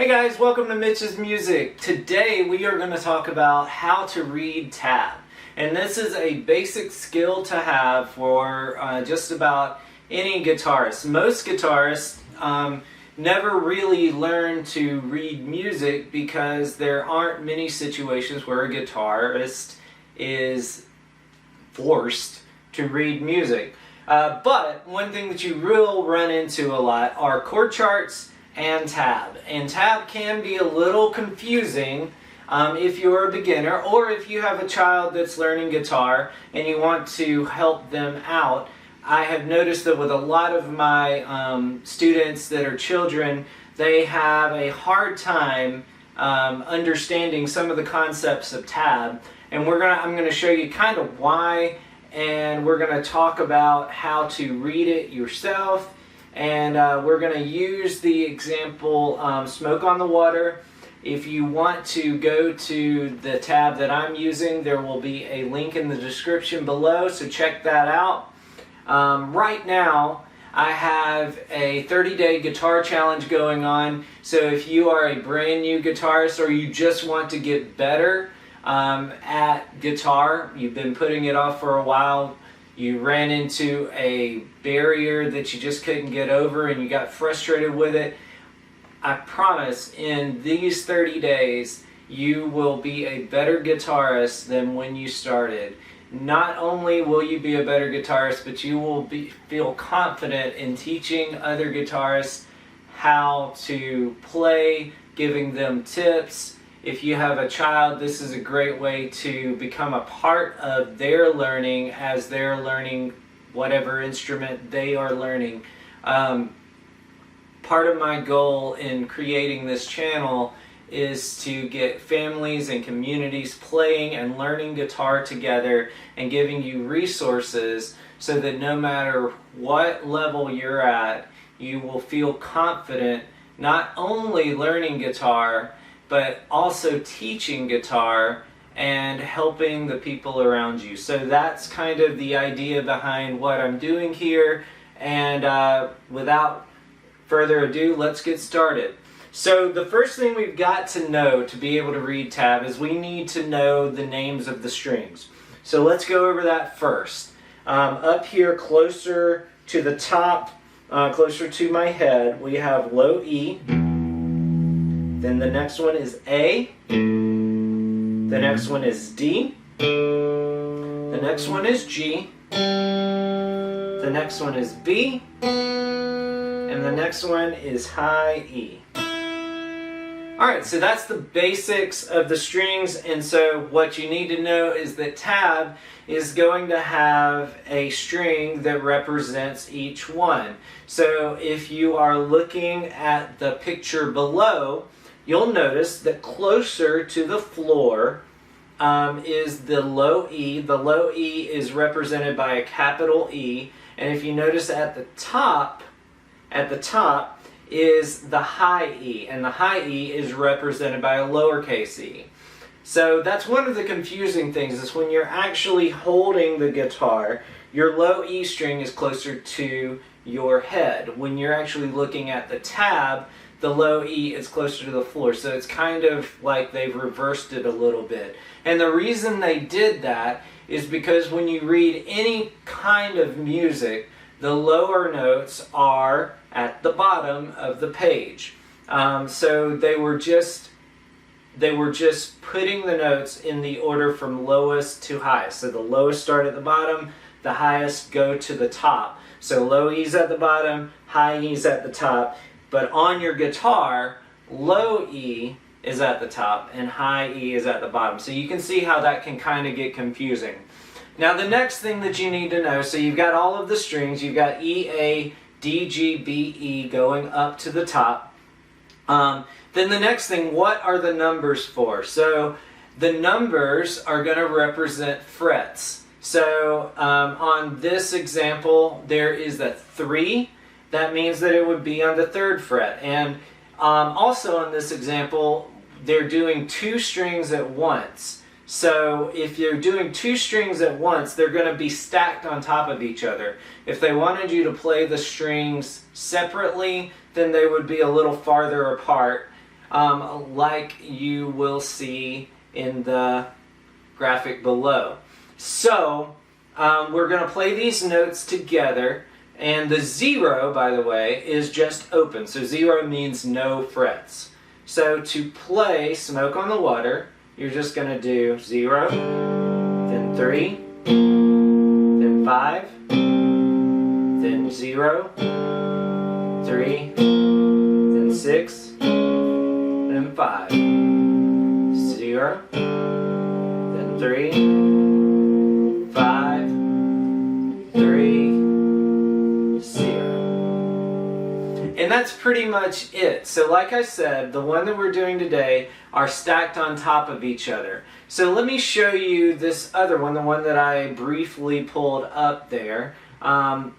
Hey guys, welcome to Mitch's Music. Today we are going to talk about how to read tab. And this is a basic skill to have for just about any guitarist. Most guitarists never really learn to read music because there aren't many situations where a guitarist is forced to read music. But one thing that you will run into a lot are chord charts and tab. And tab can be a little confusing if you're a beginner or if you have a child that's learning guitar and you want to help them out. I have noticed that with a lot of my students that are children, they have a hard time understanding some of the concepts of tab. And I'm gonna show you kind of why, and we're gonna talk about how to read it yourself. And we're going to use the example Smoke on the Water. If you want to go to the tab that I'm using, there will be a link in the description below, so check that out. Right now, I have a 30-day guitar challenge going on, so if you are a brand new guitarist or you just want to get better at guitar, you've been putting it off for a while, you ran into a barrier that you just couldn't get over and you got frustrated with it, I promise in these 30 days you will be a better guitarist than when you started. Not only will you be a better guitarist, but you will feel confident in teaching other guitarists how to play, giving them tips. If you have a child, this is a great way to become a part of their learning as they're learning whatever instrument they are learning. Part of my goal in creating this channel is to get families and communities playing and learning guitar together and giving you resources so that no matter what level you're at, you will feel confident not only learning guitar, but also teaching guitar and helping the people around you. So that's kind of the idea behind what I'm doing here. And without further ado, let's get started. So the first thing we've got to know to be able to read tab is we need to know the names of the strings. So let's go over that first. Up here closer to the top, closer to my head, we have low E. Then the next one is A, the next one is D, the next one is G, the next one is B, and the next one is high E. Alright, so that's the basics of the strings, and so what you need to know is that tab is going to have a string that represents each one. So if you are looking at the picture below, you'll notice that closer to the floor is the low E. The low E is represented by a capital E. And if you notice at the top is the high E. And the high E is represented by a lowercase e. So that's one of the confusing things is when you're actually holding the guitar, your low E string is closer to your head. When you're actually looking at the tab, the low E is closer to the floor, so it's kind of like they've reversed it a little bit. And the reason they did that is because when you read any kind of music, the lower notes are at the bottom of the page. So they were just putting the notes in the order from lowest to highest. So the lowest start at the bottom, the highest go to the top. So low E's at the bottom, high E's at the top. But on your guitar, low E is at the top and high E is at the bottom. So you can see how that can kind of get confusing. Now the next thing that you need to know, so you've got all of the strings, you've got E, A, D, G, B, E going up to the top. Then the next thing, what are the numbers for? So the numbers are going to represent frets. So on this example, there is a 3. That means that it would be on the 3rd fret. And also on this example, they're doing 2 strings at once. So if you're doing 2 strings at once, they're going to be stacked on top of each other. If they wanted you to play the strings separately, then they would be a little farther apart. like you will see in the graphic below. So we're going to play these notes together, and the 0, by the way, is just open. So 0 means no frets. So to play Smoke on the Water, you're just going to do 0, then 3, then 5, then 0, 3, then 6, then 5, 0, then 3, 5, 3, 0. And that's pretty much it. So like I said, the one that we're doing today are stacked on top of each other. So let me show you this other one, the one that I briefly pulled up there. And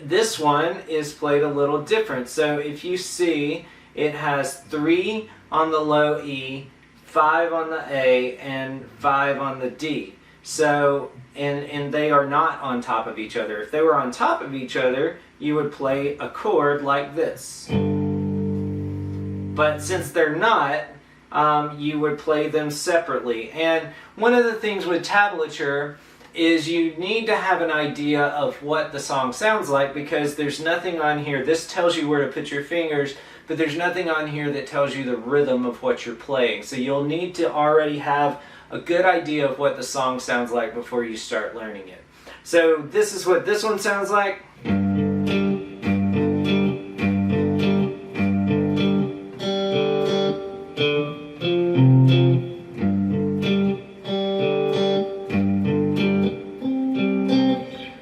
this one is played a little different. So if you see, it has 3 on the low E, 5 on the A, and 5 on the D. So, and they are not on top of each other. If they were on top of each other, you would play a chord like this. But since they're not, you would play them separately. And one of the things with tablature is you need to have an idea of what the song sounds like, because there's nothing on here. This tells you where to put your fingers, but there's nothing on here that tells you the rhythm of what you're playing. So you'll need to already have a good idea of what the song sounds like before you start learning it. So this is what this one sounds like.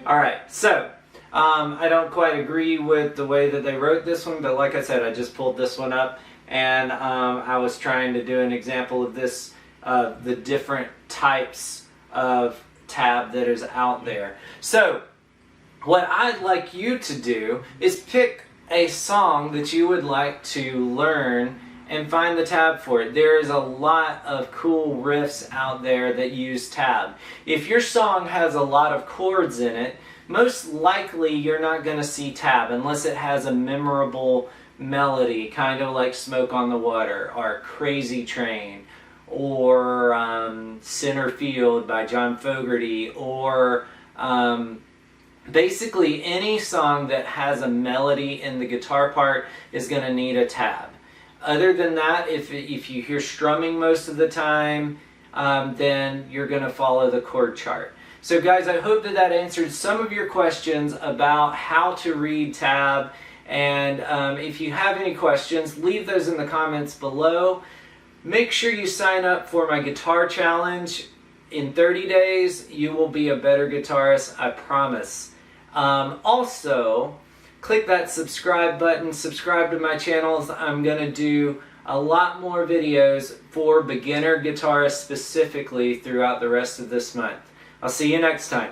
Alright, so I don't quite agree with the way that they wrote this one, but like I said, I just pulled this one up, and I was trying to do an example of this, the different types of tab that is out there. So what I'd like you to do is pick a song that you would like to learn and find the tab for it. There is a lot of cool riffs out there that use tab. If your song has a lot of chords in it, most likely you're not going to see tab unless it has a memorable melody, kind of like Smoke on the Water or Crazy Train or Center Field by John Fogerty, or basically any song that has a melody in the guitar part is going to need a tab. Other than that, if you hear strumming most of the time, then you're going to follow the chord chart. So guys, I hope that that answered some of your questions about how to read tab. And if you have any questions, leave those in the comments below. Make sure you sign up for my guitar challenge. In 30 days, you will be a better guitarist, I promise. Also, click that subscribe button, subscribe to my channels. I'm going to do a lot more videos for beginner guitarists specifically throughout the rest of this month. I'll see you next time.